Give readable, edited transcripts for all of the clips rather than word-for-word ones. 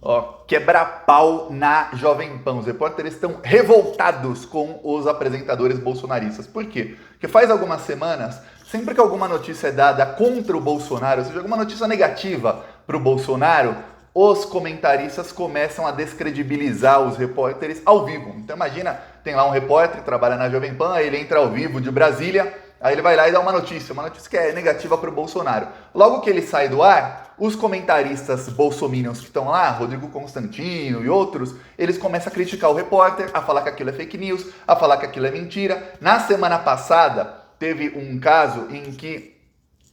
Ó, quebra-pau na Jovem Pan. Os repórteres estão revoltados com os apresentadores bolsonaristas. Por quê? Porque faz algumas semanas, sempre que alguma notícia é dada contra o Bolsonaro, ou seja, alguma notícia negativa para o Bolsonaro, os comentaristas começam a descredibilizar os repórteres ao vivo. Então imagina, tem lá um repórter que trabalha na Jovem Pan, aí ele entra ao vivo de Brasília, aí ele vai lá e dá uma notícia que é negativa para o Bolsonaro. Logo que ele sai do ar, os comentaristas bolsominions que estão lá, Rodrigo Constantino e outros, eles começam a criticar o repórter, a falar que aquilo é fake news, a falar que aquilo é mentira. Na semana passada, teve um caso em que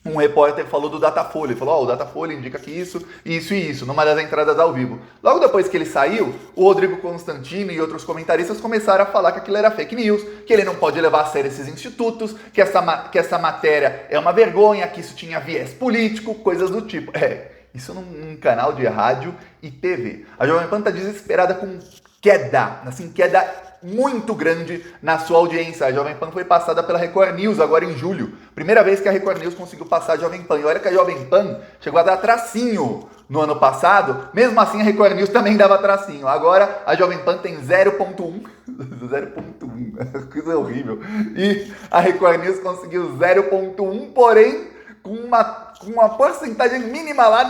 um repórter falou do Datafolha, ele falou, o Datafolha indica que isso, isso e isso, numa das entradas ao vivo. Logo depois que ele saiu, o Rodrigo Constantino e outros comentaristas começaram a falar que aquilo era fake news, que ele não pode levar a sério esses institutos, que essa matéria é uma vergonha, que isso tinha viés político, coisas do tipo. Isso num canal de rádio e TV. A Jovem Pan está desesperada com queda muito grande na sua audiência. A Jovem Pan foi passada pela Record News agora em julho. Primeira vez que a Record News conseguiu passar a Jovem Pan. E olha que a Jovem Pan chegou a dar tracinho no ano passado. Mesmo assim, a Record News também dava tracinho. Agora, a Jovem Pan tem 0.1. 0.1. Coisa horrível. E a Record News conseguiu 0.1, porém com uma porcentagem mínima lá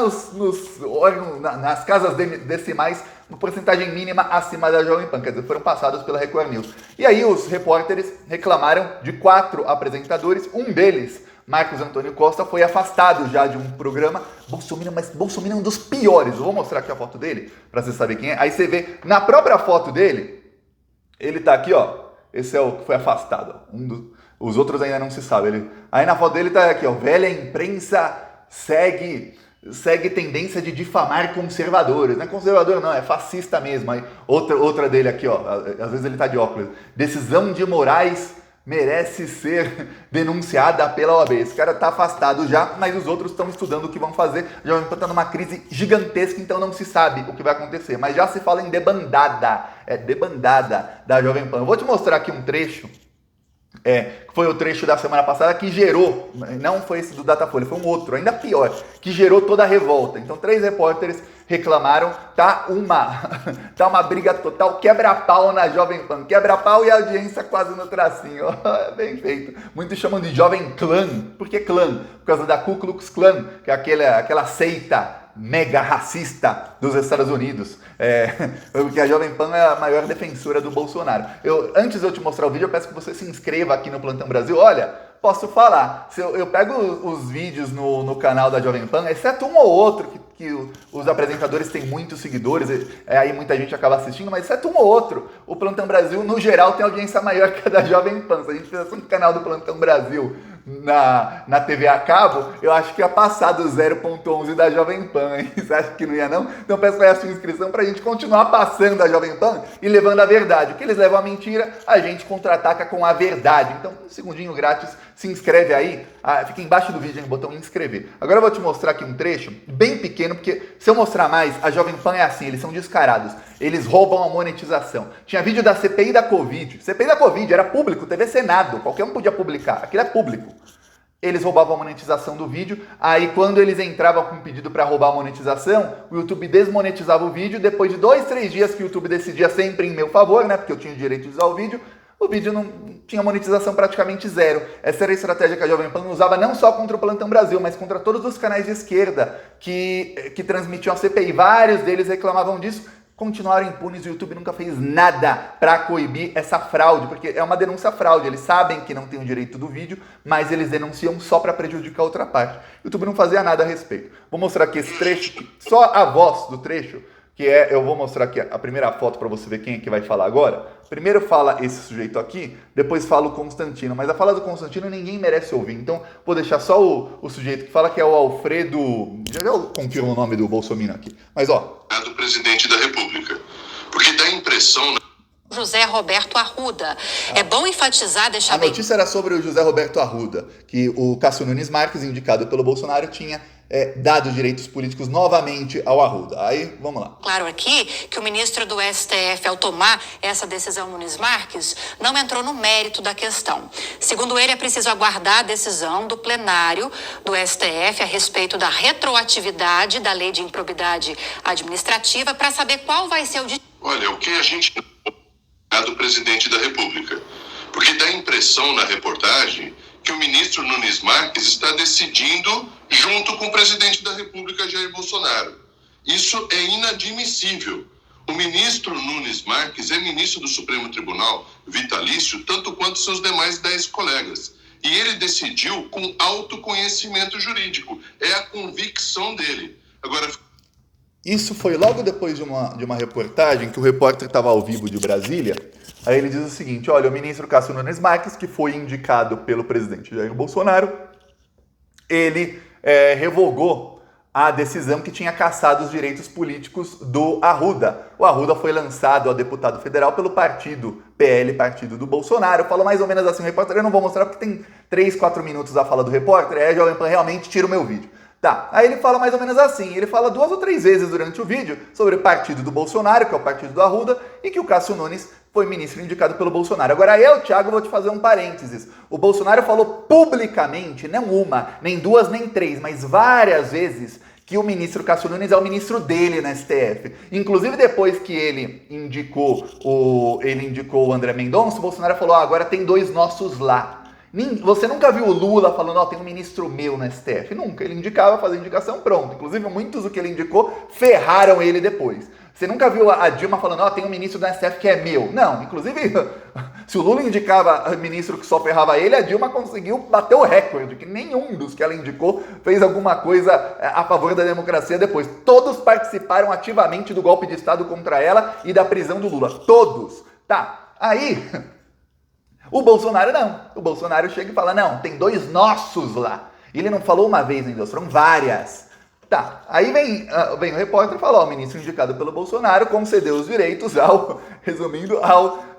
nas casas decimais, uma porcentagem mínima acima da Jovem Pan, quer dizer, foram passados pela Record News. E aí os repórteres reclamaram de 4 apresentadores, um deles, Marcos Antônio Costa, foi afastado já de um programa bolsominion, mas bolsominion é um dos piores. Eu vou mostrar aqui a foto dele, pra você saber quem é. Aí você vê, na própria foto dele, ele tá aqui, ó, esse é o que foi afastado, os outros ainda não se sabe. Aí na foto dele tá aqui, ó, velha imprensa segue tendência de difamar conservadores. Não é conservador não, é fascista mesmo. Aí outra dele aqui, ó, às vezes ele tá de óculos. Decisão de Moraes merece ser denunciada pela OAB. Esse cara tá afastado já, mas os outros estão estudando o que vão fazer. A Jovem Pan tá numa crise gigantesca, então não se sabe o que vai acontecer. Mas já se fala em debandada. Debandada da Jovem Pan. Eu vou te mostrar aqui um trecho. Que foi o trecho da semana passada que gerou, não foi esse do Datafolha, foi um outro, ainda pior, que gerou toda a revolta. Então 3 repórteres reclamaram, tá uma briga total, quebra-pau na Jovem Pan, quebra-pau e a audiência quase no tracinho. Bem feito. Muitos chamam de Jovem Clã. Por que clã? Por causa da Ku Klux Klan, que é aquela seita mega racista dos Estados Unidos. Porque a Jovem Pan é a maior defensora do Bolsonaro. Antes de eu te mostrar o vídeo, eu peço que você se inscreva aqui no Plantão Brasil. Olha, posso falar, se eu pego os vídeos no canal da Jovem Pan, exceto um ou outro que os apresentadores têm muitos seguidores, aí muita gente acaba assistindo, mas exceto um ou outro, o Plantão Brasil, no geral, tem audiência maior que a da Jovem Pan. Se a gente fizesse um canal do Plantão Brasil na TV a cabo, eu acho que ia passar do 0.11 da Jovem Pan, hein? Você acha que não ia não? Então peço aí a sua inscrição pra gente continuar passando a Jovem Pan e levando a verdade. O que eles levam a mentira, a gente contra-ataca com a verdade. Então, um segundinho grátis, se inscreve aí, fica embaixo do vídeo no botão inscrever. Agora eu vou te mostrar aqui um trecho bem pequeno, porque se eu mostrar mais, a Jovem Pan é assim, eles são descarados. Eles roubam a monetização. Tinha vídeo da CPI da Covid. CPI da Covid era público, TV Senado, qualquer um podia publicar. Aquilo é público. Eles roubavam a monetização do vídeo, aí quando eles entravam com um pedido para roubar a monetização, o YouTube desmonetizava o vídeo, depois de 2, 3 dias que o YouTube decidia sempre em meu favor, né, porque eu tinha o direito de usar o vídeo não tinha monetização praticamente zero. Essa era a estratégia que a Jovem Pan usava não só contra o Plantão Brasil, mas contra todos os canais de esquerda que transmitiam a CPI. Vários deles reclamavam disso, continuaram impunes e o YouTube nunca fez nada para coibir essa fraude, porque é uma denúncia fraude, eles sabem que não tem o direito do vídeo, mas eles denunciam só para prejudicar a outra parte. O YouTube não fazia nada a respeito. Vou mostrar aqui esse trecho, só a voz do trecho, eu vou mostrar aqui a primeira foto para você ver quem é que vai falar agora. Primeiro fala esse sujeito aqui, depois fala o Constantino, mas a fala do Constantino ninguém merece ouvir, então vou deixar só o sujeito que fala, que é o Alfredo, já eu confirmo o nome do Bolsonaro aqui, mas ó. Do presidente da República, porque dá a impressão... José Roberto Arruda. É bom enfatizar, deixar A notícia era sobre o José Roberto Arruda, que o Cássio Nunes Marques, indicado pelo Bolsonaro, tinha dado direitos políticos novamente ao Arruda. Aí, vamos lá. Claro aqui que o ministro do STF, ao tomar essa decisão, Nunes Marques, não entrou no mérito da questão. Segundo ele, é preciso aguardar a decisão do plenário do STF a respeito da retroatividade da lei de improbidade administrativa para saber qual vai ser o... Olha, o que a gente é do presidente da República, porque dá a impressão na reportagem que o ministro Nunes Marques está decidindo junto com o presidente da República, Jair Bolsonaro. Isso é inadmissível. O ministro Nunes Marques é ministro do Supremo Tribunal vitalício, tanto quanto seus demais 10 colegas. E ele decidiu com autoconhecimento jurídico. É a convicção dele. Agora... Isso foi logo depois de uma reportagem que o repórter estava ao vivo de Brasília. Aí ele diz o seguinte: olha, o ministro Cássio Nunes Marques, que foi indicado pelo presidente Jair Bolsonaro, ele revogou a decisão que tinha cassado os direitos políticos do Arruda. O Arruda foi lançado a deputado federal pelo partido PL, partido do Bolsonaro. Falou mais ou menos assim o repórter. Eu não vou mostrar porque tem 3, 4 minutos a fala do repórter. Aí a Jovem Pan realmente tira o meu vídeo. Tá, aí ele fala mais ou menos assim, ele fala 2 ou 3 vezes durante o vídeo sobre o partido do Bolsonaro, que é o partido do Arruda, e que o Cássio Nunes foi ministro indicado pelo Bolsonaro. Agora eu, Thiago, vou te fazer um parênteses. O Bolsonaro falou publicamente, não uma, nem 2, nem 3, mas várias vezes, que o ministro Cássio Nunes é o ministro dele na STF. Inclusive depois que ele indicou o André Mendonça, o Bolsonaro falou, agora tem 2 nossos lá. Você nunca viu o Lula falando, tem um ministro meu no STF? Nunca. Ele indicava, fazia indicação, pronto. Inclusive, muitos do que ele indicou ferraram ele depois. Você nunca viu a Dilma falando, tem um ministro do STF que é meu? Não. Inclusive, se o Lula indicava ministro que só ferrava ele, a Dilma conseguiu bater o recorde, que nenhum dos que ela indicou fez alguma coisa a favor da democracia depois. Todos participaram ativamente do golpe de Estado contra ela e da prisão do Lula. Todos. Tá, aí... O Bolsonaro não. O Bolsonaro chega e fala, não, tem 2 nossos lá. E ele não falou uma vez nem 2, foram várias. Tá, aí vem o repórter e fala, o ministro indicado pelo Bolsonaro concedeu os direitos ao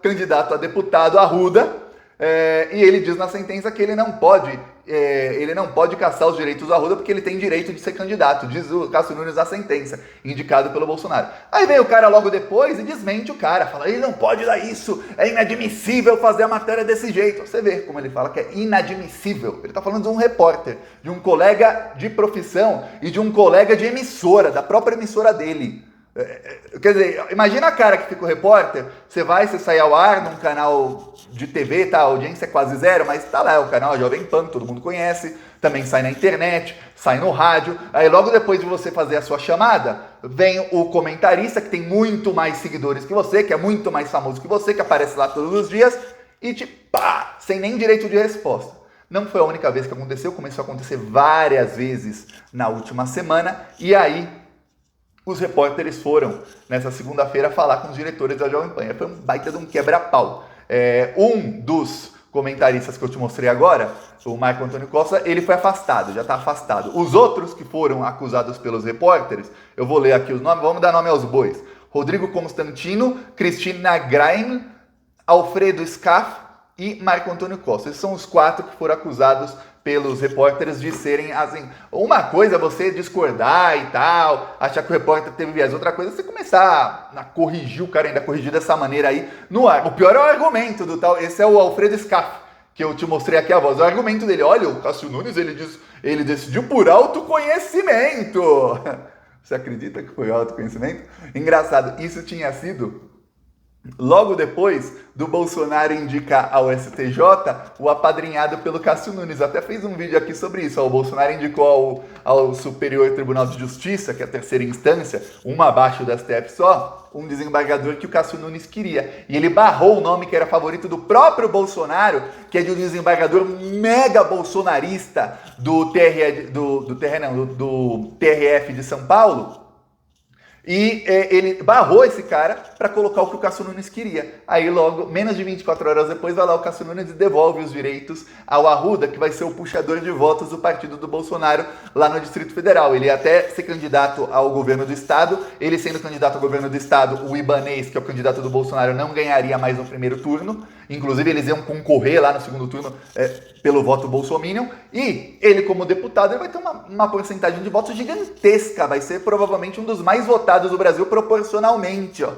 candidato a deputado Arruda, e ele diz na sentença que ele não pode cassar os direitos do Arruda porque ele tem direito de ser candidato, diz o Cássio Nunes na sentença, indicado pelo Bolsonaro. Aí vem o cara logo depois e desmente o cara, fala, ele não pode dar isso, é inadmissível fazer a matéria desse jeito. Você vê como ele fala que é inadmissível. Ele tá falando de um repórter, de um colega de profissão e de um colega de emissora, da própria emissora dele. Quer dizer, imagina a cara que fica o repórter, você sai ao ar num canal de TV, tá, a audiência é quase 0, mas tá lá, o canal Jovem Pan, todo mundo conhece, também sai na internet, sai no rádio, aí logo depois de você fazer a sua chamada, vem o comentarista que tem muito mais seguidores que você, que é muito mais famoso que você, que aparece lá todos os dias, e sem nem direito de resposta. Não foi a única vez que aconteceu, começou a acontecer várias vezes na última semana, e aí os repórteres foram, nessa segunda-feira, falar com os diretores da Jovem Pan. Foi um baita de um quebra-pau. Um dos comentaristas que eu te mostrei agora, o Marco Antônio Costa, ele foi afastado, já está afastado. Os outros que foram acusados pelos repórteres, eu vou ler aqui os nomes, vamos dar nome aos bois. Rodrigo Constantino, Cristina Grain, Alfredo Scaff e Marco Antônio Costa. Esses são os 4 que foram acusados pelos repórteres de serem assim. Uma coisa é você discordar e tal, achar que o repórter teve viés. Outra coisa é você começar a corrigir o cara, ainda corrigir dessa maneira aí no ar. O pior é o argumento do tal. Esse é o Alfredo Scaff, que eu te mostrei aqui a voz. O argumento dele, olha, o Cássio Nunes, ele decidiu por autoconhecimento. Você acredita que foi autoconhecimento? Engraçado, isso tinha sido logo depois do Bolsonaro indicar ao STJ o apadrinhado pelo Cássio Nunes. Até fez um vídeo aqui sobre isso. O Bolsonaro indicou ao Superior Tribunal de Justiça, que é a terceira instância, uma abaixo da STF só, um desembargador que o Cássio Nunes queria. E ele barrou o nome que era favorito do próprio Bolsonaro, que é de um desembargador mega bolsonarista do TRF de São Paulo, E ele barrou esse cara para colocar o que o Cássio Nunes queria. Aí logo, menos de 24 horas depois, vai lá o Cássio Nunes e devolve os direitos ao Arruda, que vai ser o puxador de votos do partido do Bolsonaro lá no Distrito Federal. Ele ia até ser candidato ao governo do estado. Ele sendo candidato ao governo do estado, o Ibanez, que é o candidato do Bolsonaro, não ganharia mais no primeiro turno. Inclusive, eles iam concorrer lá no segundo turno pelo voto bolsominion. E ele, como deputado, ele vai ter uma porcentagem de votos gigantesca. Vai ser provavelmente um dos mais votados do Brasil proporcionalmente. Ó.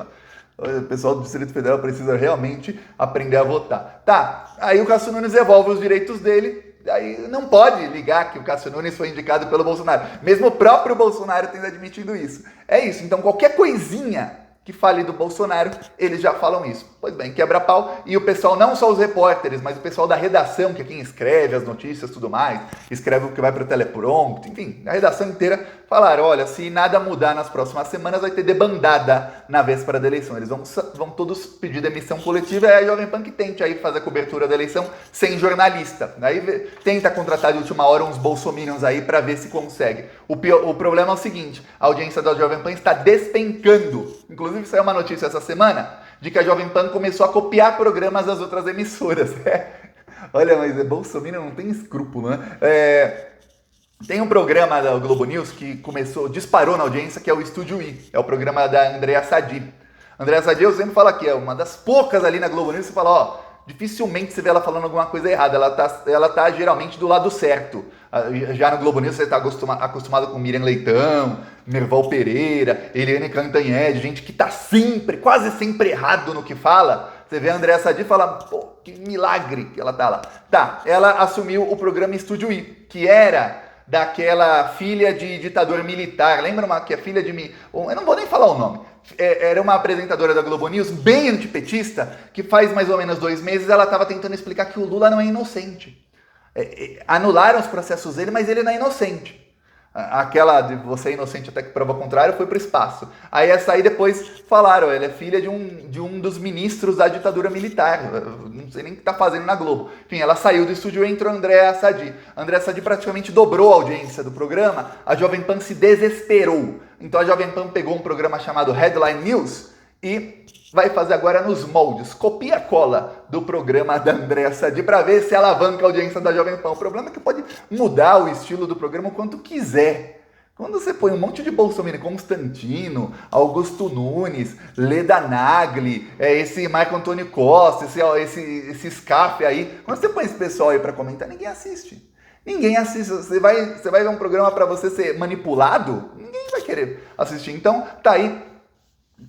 O pessoal do Distrito Federal precisa realmente aprender a votar. Tá, aí o Cássio Nunes devolve os direitos dele. Aí não pode ligar que o Cássio Nunes foi indicado pelo Bolsonaro. Mesmo o próprio Bolsonaro tendo admitido isso. É isso, então qualquer coisinha que fale do Bolsonaro, eles já falam isso. Pois bem, quebra-pau. E o pessoal, não só os repórteres, mas o pessoal da redação, que é quem escreve as notícias e tudo mais, escreve o que vai para o teleprompter, enfim, a redação inteira falaram, olha, se nada mudar nas próximas semanas, vai ter debandada na véspera da eleição. Eles vão todos pedir demissão coletiva, é a Jovem Pan que tente aí fazer a cobertura da eleição sem jornalista. Aí tenta contratar de última hora uns bolsominions aí para ver se consegue. O problema é o seguinte, a audiência da Jovem Pan está despencando. Inclusive, saiu uma notícia essa semana de que a Jovem Pan começou a copiar programas das outras emissoras. Olha, mas Bolsonaro não tem escrúpulo, né? Tem um programa da Globo News que disparou na audiência, que é o Estúdio I. É o programa da Andréa Sadi. Andréa Sadi, eu sempre falo aqui, é uma das poucas ali na Globo News que você fala, ó, dificilmente você vê ela falando alguma coisa errada. Ela tá geralmente do lado certo. Já no Globo News você está acostumado com Miriam Leitão, Merval Pereira, Eliane Cantanhede, gente que está quase sempre errado no que fala. Você vê a Andréa Sadi e fala, pô, que milagre que ela tá lá. Tá, ela assumiu o programa Estúdio I, que era daquela filha de ditador militar. Lembra que é filha de... Eu não vou nem falar o nome. Era uma apresentadora da Globo News, bem antipetista, que faz mais ou menos 2 meses ela estava tentando explicar que o Lula não é inocente. Anularam os processos dele, mas ele não é inocente. Aquela de você é inocente até que prova o contrário foi para o espaço. Aí essa aí depois falaram, ela é filha de um dos ministros da ditadura militar. Não sei nem o que está fazendo na Globo. Enfim, ela saiu do estúdio e entrou a Andréa Sadi. A Andréa Sadi praticamente dobrou a audiência do programa. A Jovem Pan se desesperou. Então a Jovem Pan pegou um programa chamado Headline News e vai fazer agora nos moldes, copia a cola do programa da Andréa Sadi para ver se alavanca a audiência da Jovem Pan. O problema é que pode mudar o estilo do programa o quanto quiser. Quando você põe um monte de Bolsonaro, Constantino, Augusto Nunes, Leda Nagli, esse Marco Antônio Costa, esse Scaff aí, quando você põe esse pessoal aí para comentar, ninguém assiste. Ninguém assiste. Você vai ver um programa para você ser manipulado? Ninguém vai querer assistir. Então, tá aí.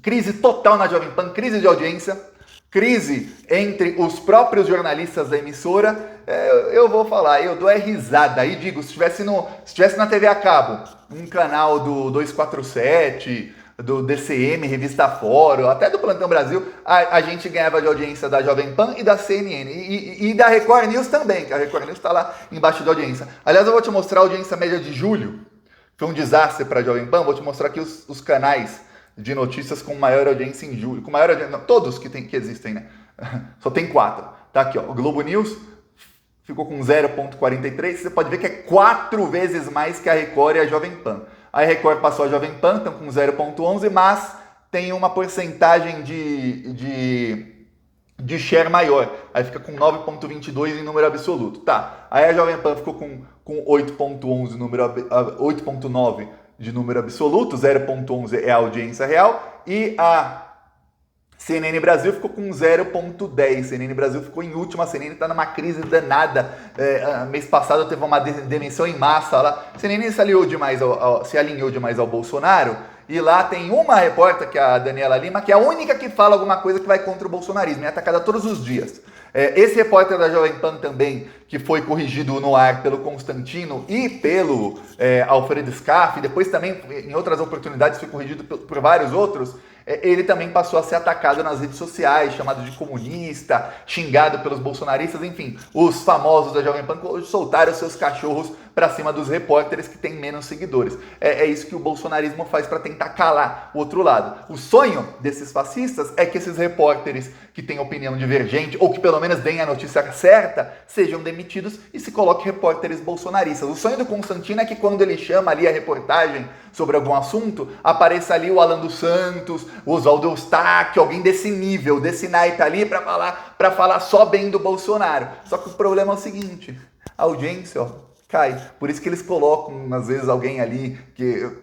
Crise total na Jovem Pan, crise de audiência, crise entre os próprios jornalistas da emissora. Eu vou falar, eu dou risada. Aí digo, se tivesse na TV a cabo, um canal do 247, do DCM, Revista Fórum, até do Plantão Brasil, a gente ganhava de audiência da Jovem Pan e da CNN. E da Record News também, que a Record News está lá embaixo da audiência. Aliás, eu vou te mostrar a audiência média de julho. Foi um desastre para a Jovem Pan. Vou te mostrar aqui os canais de notícias com maior audiência em julho. Com maior audiência, não, todos que existem, né? Só tem 4. Tá aqui, ó. O Globo News ficou com 0,43. Você pode ver que é 4 vezes mais que a Record e a Jovem Pan. A Record passou a Jovem Pan, estão com 0,11, mas tem uma porcentagem de share maior. Aí fica com 9,22 em número absoluto. Tá. Aí a Jovem Pan ficou com 8,11 8,9 de número absoluto, 0,11 é a audiência real, e a CNN Brasil ficou com 0,10. CNN Brasil ficou em última, a CNN está numa crise danada. Mês passado teve uma demissão em massa lá. A CNN se alinhou demais ao Bolsonaro, e lá tem uma repórter, que é a Daniela Lima, que é a única que fala alguma coisa que vai contra o bolsonarismo, é atacada todos os dias. Esse repórter da Jovem Pan também, que foi corrigido no ar pelo Constantino e pelo Alfredo Scaff, depois também, em outras oportunidades, foi corrigido por vários outros, ele também passou a ser atacado nas redes sociais, chamado de comunista, xingado pelos bolsonaristas, enfim, os famosos da Jovem Pan soltaram seus cachorros para cima dos repórteres que têm menos seguidores. É isso que o bolsonarismo faz para tentar calar o outro lado. O sonho desses fascistas é que esses repórteres que têm opinião divergente, ou que pelo menos deem a notícia certa, sejam demitidos e se coloque repórteres bolsonaristas. O sonho do Constantino é que quando ele chama ali a reportagem sobre algum assunto, apareça ali o Alan dos Santos, o Oswaldo Eustáquio, alguém desse nível, desse naipe ali para falar só bem do Bolsonaro. Só que o problema é o seguinte, a audiência, cai. Por isso que eles colocam, às vezes, alguém ali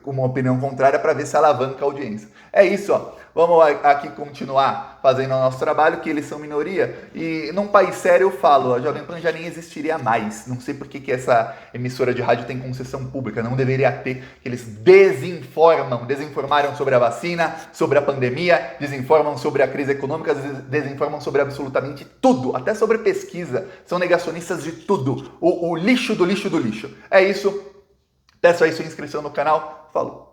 com uma opinião contrária para ver se alavanca a audiência. É isso, Vamos aqui continuar fazendo o nosso trabalho, que eles são minoria. E num país sério eu falo, a Jovem Pan já nem existiria mais. Não sei por que essa emissora de rádio tem concessão pública, não deveria ter. Eles desinformaram sobre a vacina, sobre a pandemia, desinformam sobre a crise econômica, desinformam sobre absolutamente tudo, até sobre pesquisa. São negacionistas de tudo. O lixo do lixo do lixo. É isso. Peço aí sua inscrição no canal. Falou.